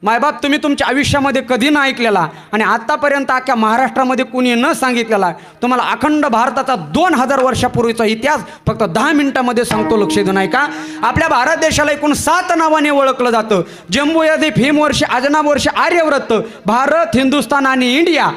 मायबाप तुम्ही तुमच्या आयुष्यामध्ये कधी न ऐकलेला आणि आत्तापर्यंत अख्ख्या महाराष्ट्रामध्ये कुणी न सांगितलेला तुम्हाला अखंड भारताचा 2000 वर्षापूर्वीचा इतिहास फक्त 10 मिनिटांमध्ये सांगतो. लक्ष देऊ नये का? आपल्या भारत देशाला एकूण 7 नावाने ओळखलं जातं. जम्बूद्वीप, हिमवर्ष, अजनाब वर्ष, आर्यव्रत, भारत, हिंदुस्थान आणि इंडिया.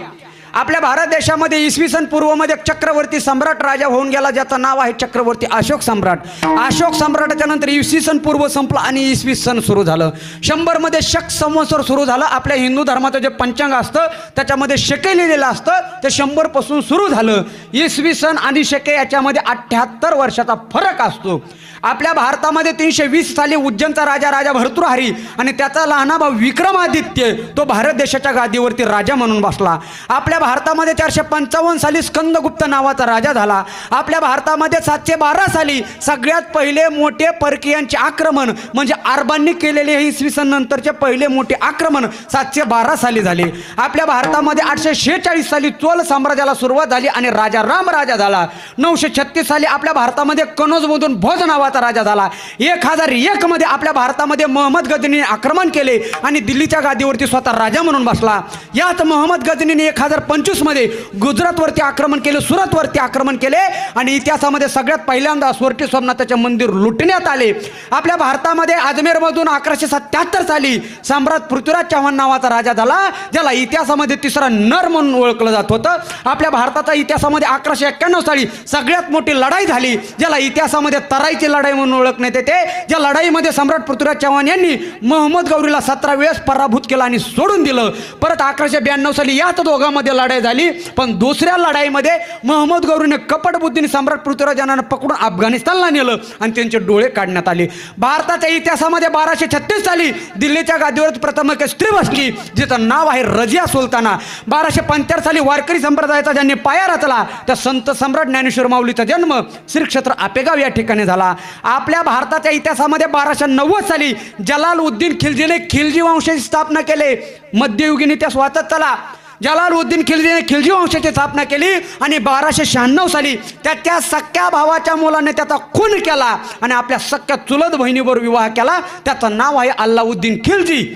आपल्या भारत देशामध्ये इसवी सन पूर्वमध्ये चक्रवर्ती सम्राट राजा होऊन गेला ज्याचं नाव आहे चक्रवर्ती अशोक सम्राट. अशोक सम्राटाच्या नंतर इसवी सन पूर्व संपला आणि इसवी सन सुरू झालं. 100 मध्ये शक संवत्सर सुरू झालं. आपल्या हिंदू धर्माचं जे पंचांग असतं त्याच्यामध्ये शके लिहिलेलं असतं ते 100 पासून सुरू झालं. इसवी सन आणि शके याच्यामध्ये 78 वर्षाचा फरक असतो. आपल्या भारतामध्ये 320 साली उज्जैनचा राजा भर्तृहरी आणि त्याचा लहाना भाऊ विक्रमादित्य तो भारत देशाच्या गादीवरती राजा म्हणून बसला. आपल्या भारतामध्ये 455 साली स्कंदगुप्त नावाचा राजा झाला. आपल्या भारतामध्ये 712 साली सगळ्यात पहिले मोठे परकीयांचे आक्रमण म्हणजे अरबांनी केलेले हे इसवी सन नंतरचे पहिले मोठे आक्रमण 712 साली झाले. आपल्या भारतामध्ये 846 साली चोल साम्राज्याला सुरुवात झाली आणि राजा राम राजा झाला. 936 साली आपल्या भारतामध्ये कनौजमधून भोज नावाचा राजा झाला. 1001 मध्ये आपल्या भारतामध्ये मोहम्मद गजनीने आक्रमण केले आणि दिल्लीच्या गादीवरती स्वतः राजा म्हणून बसला. यात मोहम्मद गजनीने 1025 मध्ये गुजरातवरती आक्रमण केले, सुरतवरती आक्रमण केले आणि इतिहासामध्ये सगळ्यात पहिल्यांदा स्वर्ण सोमनाथाचे मंदिर लुटण्यात आले. आपल्या भारतामध्ये अजमेरमधून 1177 साली सम्राट पृथ्वीराज चव्हाण नावाचा राजा झाला ज्याला इतिहासामध्ये तिसरा नर म्हणून ओळखलं जात होतं. आपल्या भारताच्या इतिहासामध्ये 1191 साली सगळ्यात मोठी लढाई झाली ज्याला इतिहासामध्ये तराईची लढाई म्हणून ओळखण्यात येते. ज्या लढाईमध्ये सम्राट पृथ्वीराज चव्हाण यांनी मोहम्मद गौरीला 17 वेळेस पराभूत केला आणि सोडून दिलं. परत 1192 साली यात दोघांमध्ये लढाई झाली पण दुसऱ्या लढाईमध्ये मोहम्मद गौरीने कपट बुद्धीने सम्राट पृथ्वीराज यांना पकडून अफगाणिस्तानला नेलं आणि त्यांचे डोळे काढण्यात आले. भारताच्या इतिहासामध्ये 1236 साली दिल्लीच्या गादीवर प्रथम एक स्त्री बसली जिचं नाव आहे रजिया सुलताना. 1275 साली वारकरी संप्रदायाचा ज्यांनी पाया रचला त्या संत सम्राट ज्ञानेश्वर माऊलीचा जन्म श्री क्षेत्र आपेगाव या ठिकाणी झाला. आपल्या भारताच्या इतिहासामध्ये 1290 साली जलालउद्दीन खिलजीने खिलजी वंशाची स्थापना केली. मध्ययुगीन इतिहास वाचत चला. जलालउद्दीन खिलजीने खिलजी वंशाची स्थापना केली आणि 1296 साली त्याच्या सख्या भावाच्या मुलाने त्याचा खून केला आणि आपल्या सख्या चुलत बहिणीवर विवाह केला. त्याचं नाव आहे अल्लाउद्दीन खिलजी.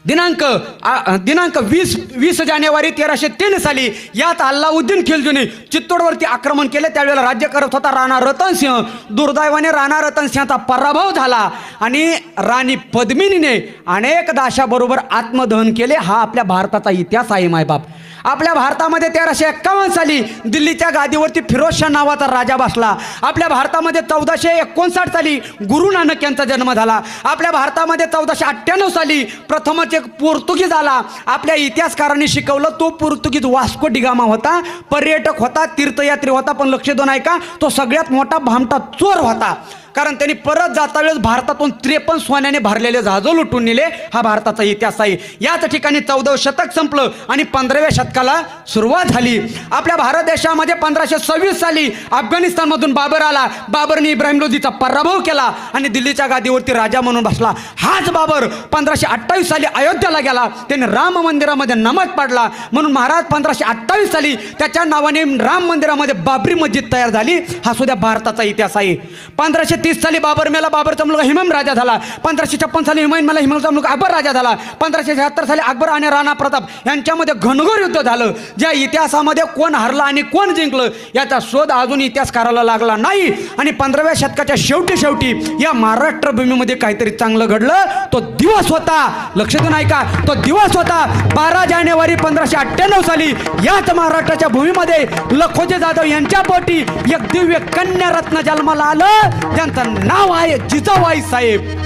दिनांक 20 जानेवारी 1303 साली यात अल्लाउद्दीन खिलजीने चित्तोडवरती आक्रमण केले. त्यावेळेला राज्य करत होता राणा रतनसिंह. दुर्दैवाने राणा रतनसिंहाचा पराभव झाला आणि राणी पद्मिनीने अनेक दाशाबरोबर आत्मदहन केले. हा आपल्या भारताचा इतिहास आहे मायबाप. आपल्या भारतामध्ये 1351 साली दिल्लीच्या गादीवरती फिरोजशाह नावाचा राजा बसला. आपल्या भारतामध्ये 1459 साली गुरु नानक यांचा जन्म झाला. आपल्या भारतामध्ये 1498 साली प्रथमच एक पोर्तुगीज आला. आपल्या इतिहासकारांनी शिकवलं तो पोर्तुगीज वास्को डिगामा होता. पर्यटक होता, तीर्थयात्री होता, पण लक्ष देऊन ऐका तो सगळ्यात मोठा भामटा चोर होता. कारण त्यांनी परत जाता वेळेस भारतातून 53 सोन्याने भरलेले जहाज लुटून नेले. हा भारताचा इतिहास आहे. याच ठिकाणी 14वं शतक संपलं आणि 15व्या शतकाला सुरुवात झाली. आपल्या भारत देशामध्ये 1526 साली अफगाणिस्तानमधून बाबर आला. बाबरने इब्राहिम लोधीचा पराभव केला आणि दिल्लीच्या गादीवरती राजा म्हणून बसला. हाच बाबर 1528 साली अयोध्याला गेला. त्याने राम मंदिरामध्ये नमाज पडला म्हणून महाराज 1528 साली त्याच्या नावाने राम मंदिरामध्ये बाबरी मस्जिद तयार झाली. हा सुद्धा भारताचा इतिहास आहे. 1530 साली बाबर मेला. बाबरचा मुलगा हिमाम राजा झाला. 1556 साली हुमायून मेला. हिमामचा मुलगा अकबर राजा झाला. 1576 साली अकबर आणि राणा प्रताप यांच्यामध्ये घनघोर युद्ध झालं. ज्या इतिहासामध्ये कोण हरलं आणि कोण जिंकलं याचा शोध अजून इतिहासकाराला लागला नाही. आणि 15व्या शतकाच्या शेवटी या महाराष्ट्र भूमीमध्ये काहीतरी चांगलं घडलं. तो दिवस होता, लक्ष देऊन ऐका, तो दिवस होता 12 जानेवारी 1598 साली याच महाराष्ट्राच्या भूमीमध्ये लखोजी जाधव यांच्या पोटी एक दिव्य कन्या रत्न जन्माला आलं ज्यांचं नाव आहे जिजाबाई साहेब.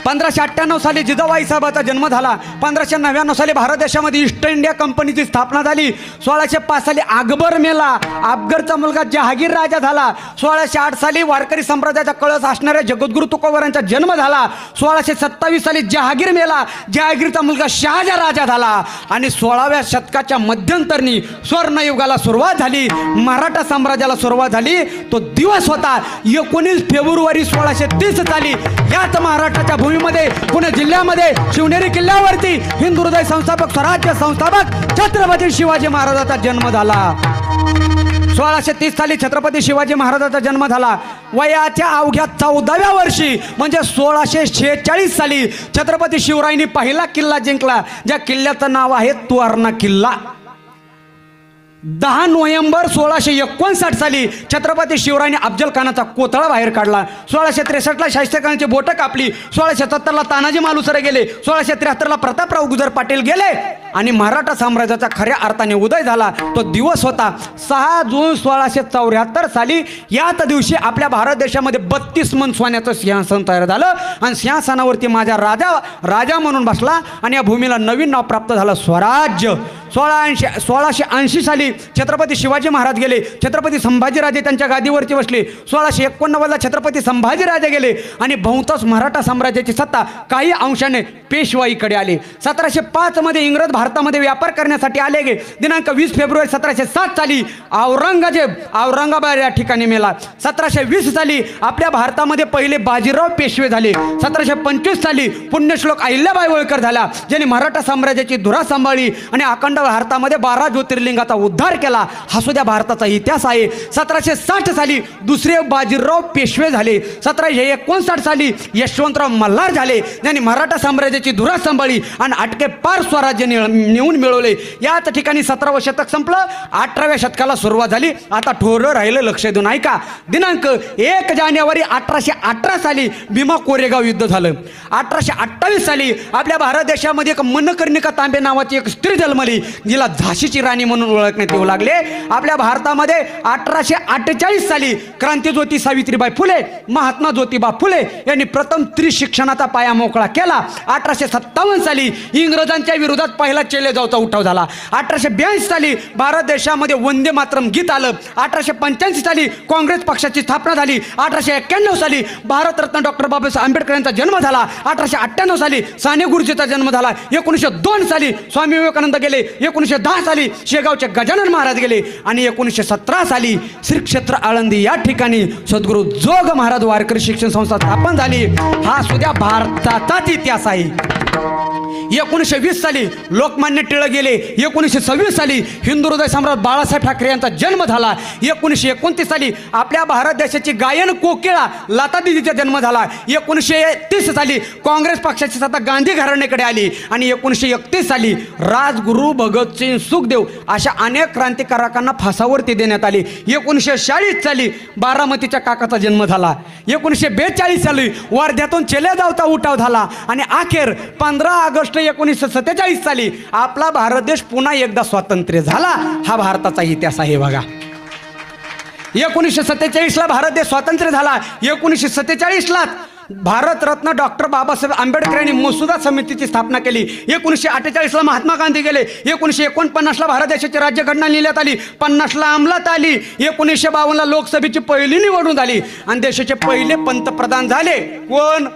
1598 साली जिजाबाई साहेबाचा जन्म झाला. 1599 साली भारत देशामध्ये ईस्ट इंडिया कंपनीची स्थापना झाली. 1605 साली अकबर मेला. अकबरचा मुलगा जहागीर राजा झाला. 1608 साली वारकरी संप्रदायाचा कळस असणाऱ्या जगद्गुरु तुकोबारांचा जन्म झाला. 1627 साली जहागीर मेला. जहागीरचा मुलगा शहाजा राजा झाला आणि 16व्या शतकाच्या मध्यंतरी स्वर्णयुगाला सुरुवात झाली. मराठा साम्राज्याला सुरुवात झाली. तो दिवस होता 19 फेब्रुवारी 1630 साली याच महाराष्ट्राच्या भूमीमध्ये पुणे जिल्ह्यामध्ये शिवनेरी किल्ल्यावरती हिंदू हृदय संस्थापक स्वराज्य संस्थापक छत्रपती शिवाजी महाराजांचा जन्म झाला. 1630 साली छत्रपती शिवाजी महाराजांचा जन्म झाला. वयाच्या अवघ्या 14व्या वर्षी म्हणजे 1646 साली छत्रपती शिवरायांनी पहिला किल्ला जिंकला, ज्या किल्ल्याचं नाव आहे तोरणा किल्ला. 10 नोव्हेंबर 1659 साली छत्रपती शिवरायांनी अफजल खानाचा कोथळा बाहेर काढला. 1663 शाहिस्तेखानाची बोटं कापली. 1670 तानाजी मालुसरे गेले. 1673 प्रतापराव गुजर पाटील गेले आणि मराठा साम्राज्याचा खऱ्या अर्थाने उदय झाला. तो दिवस होता 6 जून 1674 साली. याच दिवशी आपल्या भारत देशामध्ये 32 मन सोन्याचं सिंहासन तयार झालं आणि सिंहासनावरती माझा राजा म्हणून बसला आणि या भूमीला नवीन नाव प्राप्त झालं स्वराज्य. 1680 साली छत्रपती शिवाजी महाराज गेले. छत्रपती संभाजीराजे त्यांच्या गादीवरती बसले. 1689 छत्रपती संभाजीराजे गेले आणि बहुतांश मराठा साम्राज्याची सत्ता काही अंशाने पेशवाईकडे आली. 1705 मध्ये इंग्रज भारतामध्ये व्यापार करण्यासाठी आले गे. दिनांक 20 फेब्रुवारी 1707 साली औरंगाबाद या ठिकाणी मेला. 1720 साली आपल्या भारतामध्ये पहिले बाजीराव पेशवे झाले. 1725 साली पुण्यश्लोक अहिल्याबाई होळकर झाल्या, ज्यांनी मराठा साम्राज्याची धुरा सांभाळली आणि अखंड भारतामध्ये 12 ज्योतिर्लिंगाचा उद्धार केला. हा सुद्धा भारताचा इतिहास आहे. 1760 साली दुसरे बाजीराव पेशवे झाले. 1759 साली यशवंतराव मल्हार झाले, ज्यांनी मराठा साम्राज्याची धुरा सांभाळली आणि अटके पार स्वराज्य नेऊन मिळवले. याच ठिकाणी 17वे शतक संपलं, 18व्या शतकाला सुरुवात झाली. आता ठोरं राहिलं, लक्ष देऊन ऐका. दिनांक 1 जानेवारी 1818 साली भीमा कोरेगाव युद्ध झालं. 1828 साली आपल्या भारत देशामध्ये एक मनकर्णिका तांबे नावाची एक स्त्री जन्मली, जिला झाशीची राणी म्हणून ओळखण्यात येऊ लागले. आपल्या भारतामध्ये 1848 साली क्रांतीज्योती सावित्रीबाई फुले, महात्मा ज्योतिबा फुले यांनी प्रथम स्त्री शिक्षणाचा पाया मोकळा केला. 1857 साली इंग्रजांच्या विरोधात पहिला चेलेजावचा उठाव झाला. 1882 साली भारत देशामध्ये वंदे मातरम गीत आलं. 1885 साली काँग्रेस पक्षाची स्थापना झाली. 1891 साली भारतरत्न डॉक्टर बाबासाहेब आंबेडकर यांचा जन्म झाला. 1898 साली साने गुरुजीचा जन्म झाला. 1902 साली स्वामी विवेकानंद गेले. 1910 साली शेगावचे गजानन महाराज गेले आणि 1917 साली श्री क्षेत्र आळंदी या ठिकाणी सद्गुरू जोग महाराज वारकरी शिक्षण संस्था स्थापन झाली. हा सुद्धा भारताचाच इतिहास आहे. 1920 साली लोकमान्य टिळक गेले. 1926 साली हिंदू हृदय सम्राट बाळासाहेब ठाकरे यांचा जन्म झाला. 1929 साली आपल्या भारत देशाची गायन कोकिळा लता दिदीचा जन्म झाला. 1930 साली काँग्रेस पक्षाची सत्ता गांधी घराण्याकडे आली आणि 1931 साली राजगुरू भगतसिंग सुखदेव अशा अनेक क्रांतिकारकांना फासावरती देण्यात आली. 1940 साली बारामतीच्या काकाचा जन्म झाला. 1942 साली वर्ध्यातून चेलेजावचा उठाव झाला आणि अखेर 15 ऑगस्ट 1947 साली आपला भारत देश पुन्हा एकदा स्वातंत्र्य झाला. हा भारताचा इतिहास आहे बघा. 1947 ला भारत देश स्वातंत्र्य झाला. 1947 ला भारतरत्न डॉक्टर बाबासाहेब आंबेडकर यांनी मसुदा समितीची स्थापना केली. 1948 ला महात्मा गांधी गेले. 1949 ला भारत देशाची राज्यघटना लिहिण्यात आली. 50 ला अंमलात आली. 1952 ला लोकसभेची पहिली निवडणूक झाली आणि देशाचे पहिले पंतप्रधान झाले कोण?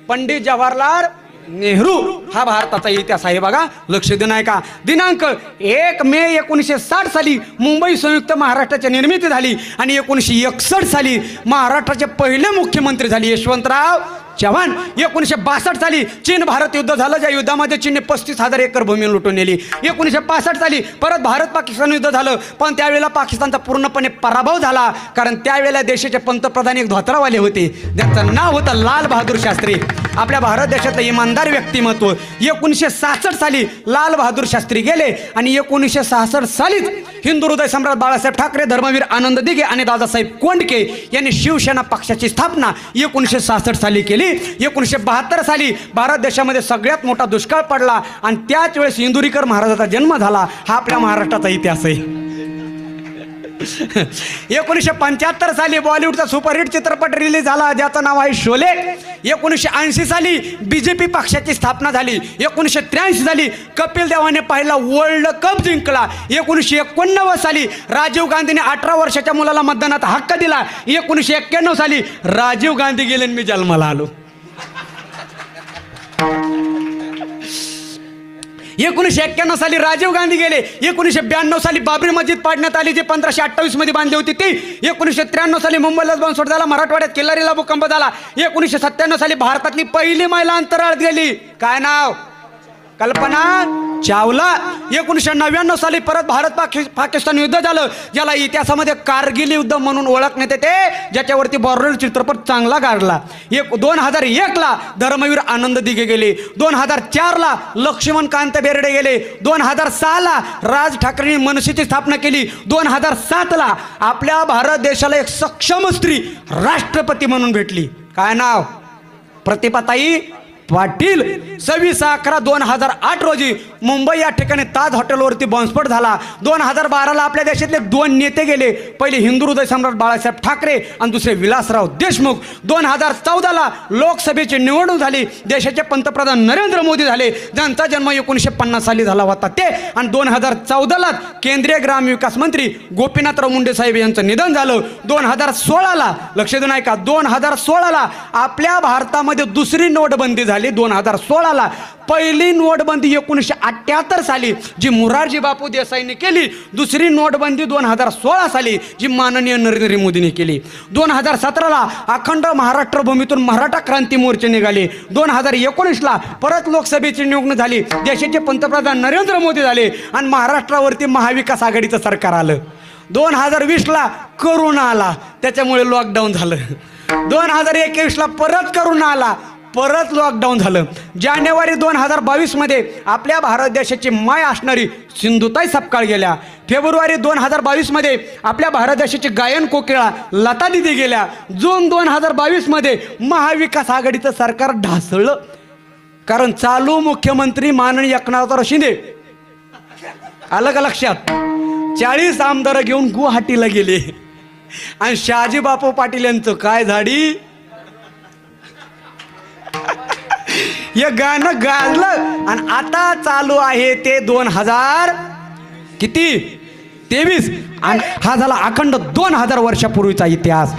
पंडित जवाहरलाल नेहरू. हा भारताचा इतिहास आहे बघा, लक्ष देऊन ऐका. दिनांक 1 मे 1960 साली मुंबई संयुक्त महाराष्ट्राची निर्मिती झाली आणि 1961 साली महाराष्ट्राचे पहिले मुख्यमंत्री झाले यशवंतराव चव्हाण. 1962 साली चीन भारत युद्ध झालं, ज्या युद्धामध्ये चीनने 35,000 एकर भूमी लुटून नेली. 1965 साली परत भारत पाकिस्तान युद्ध झालं, पण त्यावेळेला पाकिस्तानचा पूर्णपणे पराभव झाला, कारण त्यावेळेला देशाचे पंतप्रधान एक धोत्रावाले होते, ज्यांचं नाव होतं लाल बहादूर शास्त्री. आपल्या भारत देशातलं इमानदार व्यक्तिमत्व. 1966 साली लाल बहादूर शास्त्री गेले आणि 1966 सालीच हिंदू हृदय सम्राट बाळासाहेब ठाकरे, धर्मवीर आनंद दिघे आणि दादासाहेब कोंडके यांनी शिवसेना पक्षाची स्थापना 1966 साली केली. 1972 साली भारत देशामध्ये सगळ्यात मोठा दुष्काळ पडला आणि त्याच वेळेस इंदुरीकर महाराजांचा जन्म झाला. हा आपल्या महाराष्ट्राचा इतिहास आहे. 1975 साली बॉलिवूडचा सुपरहिट चित्रपट रिलीज झाला, ज्याचं नाव आहे शोले. 1980 साली बीजेपी पक्षाची स्थापना झाली. 1983 साली कपिल देवाने पहिला वर्ल्ड कप जिंकला. 1989 साली राजीव गांधीने 18 वर्षाच्या मुलाला मतदानाचा हक्क दिला. 1991 साली राजीव गांधी गेले आणि मी जन्माला आलो. 1991 साली राजीव गांधी गेले. 1992 साली बाबरी मस्जिद पाडण्यात आली, जी 1528 मध्ये बांधली होती ती. 1993 साली मुंबईला बॉम्बस्फोट झाला, मराठवाड्यात किल्लारीला भूकंप झाला. 1997 साली भारतातली पहिली महिला अंतराळात गेली. काय नाव? कल्पना चावला 1999 साली परत भारत पाकिस्तान युद्ध झालं, ज्याला इतिहासामध्ये कारगिल युद्ध म्हणून ओळखण्यात येते, ज्याच्यावरती बॉर्डर चित्रपट चांगला गाजला. 2001 ला धर्मवीर आनंद दिघे गेले, 2004 ला लक्ष्मण कांत बेर्डे गेले, 2006 ला राज ठाकरेंनी मनसेची स्थापना केली, 2007 ला आपल्या भारत देशाला एक सक्षम स्त्री राष्ट्रपती म्हणून भेटली. काय नाव? प्रतिभाताई पाटील. 26/11/2008 रोजी मुंबई या ठिकाणी ताज हॉटेलवरती बॉम्बस्फोट झाला. 2012 ला आपल्या देशातले 2 नेते गेले, पहिले हिंदू हृदय सम्राट बाळासाहेब ठाकरे आणि दुसरे विलासराव देशमुख. 2014 ला लोकसभेची निवडणूक झाली, देशाचे पंतप्रधान नरेंद्र मोदी झाले, ज्यांचा जन्म 1950 साली झाला होता ते. आणि 2014 ला केंद्रीय ग्रामविकास मंत्री गोपीनाथराव मुंडे साहेब यांचं निधन झालं. 2016 ला लक्ष देऊन ऐका, 2016 ला आपल्या भारतामध्ये दुसरी नोटबंदी झाली. 2016 ला पहिली नोटबंदी 1978 साली जी मोरारजी बापू देसाईंनी केली, दुसरी नोटबंदी 2016 साली जी माननीय नरेंद्र मोदींनी केली. 2017 ला अखंड महाराष्ट्र भूमीतून मराठा क्रांती मोर्चे निघाले. 2019 ला परत लोकसभेची निवडणूक झाली, देशाचे पंतप्रधान नरेंद्र मोदी झाले आणि महाराष्ट्रावरती महाविकास आघाडीचं सरकार आलं. 2020 ला करोना आला, त्याच्यामुळे लॉकडाऊन झालं. 2021 ला परत करोना आला, परत लॉकडाऊन झालं. जानेवारी 2022 मध्ये आपल्या भारत देशाची माय असणारी सिंधुताई सपकाळ गेल्या. फेब्रुवारी 2022 मध्ये आपल्या भारत देशाची गायन कोकिळा लता दिदी गेल्या. जून 2022 मध्ये महाविकास आघाडीचं सरकार ढासळलं, कारण चालू मुख्यमंत्री माननीय एकनाथराव शिंदे, आलं का लक्षात, 40 आमदार घेऊन गुवाहाटीला गेले आणि शहाजी बापू पाटील यांचं काय झाडी, हे गाणं गाजलं. आणि आता चालू आहे ते 2000 किती 23 आणि हा झाला अखंड 2000 वर्षापूर्वीचा इतिहास.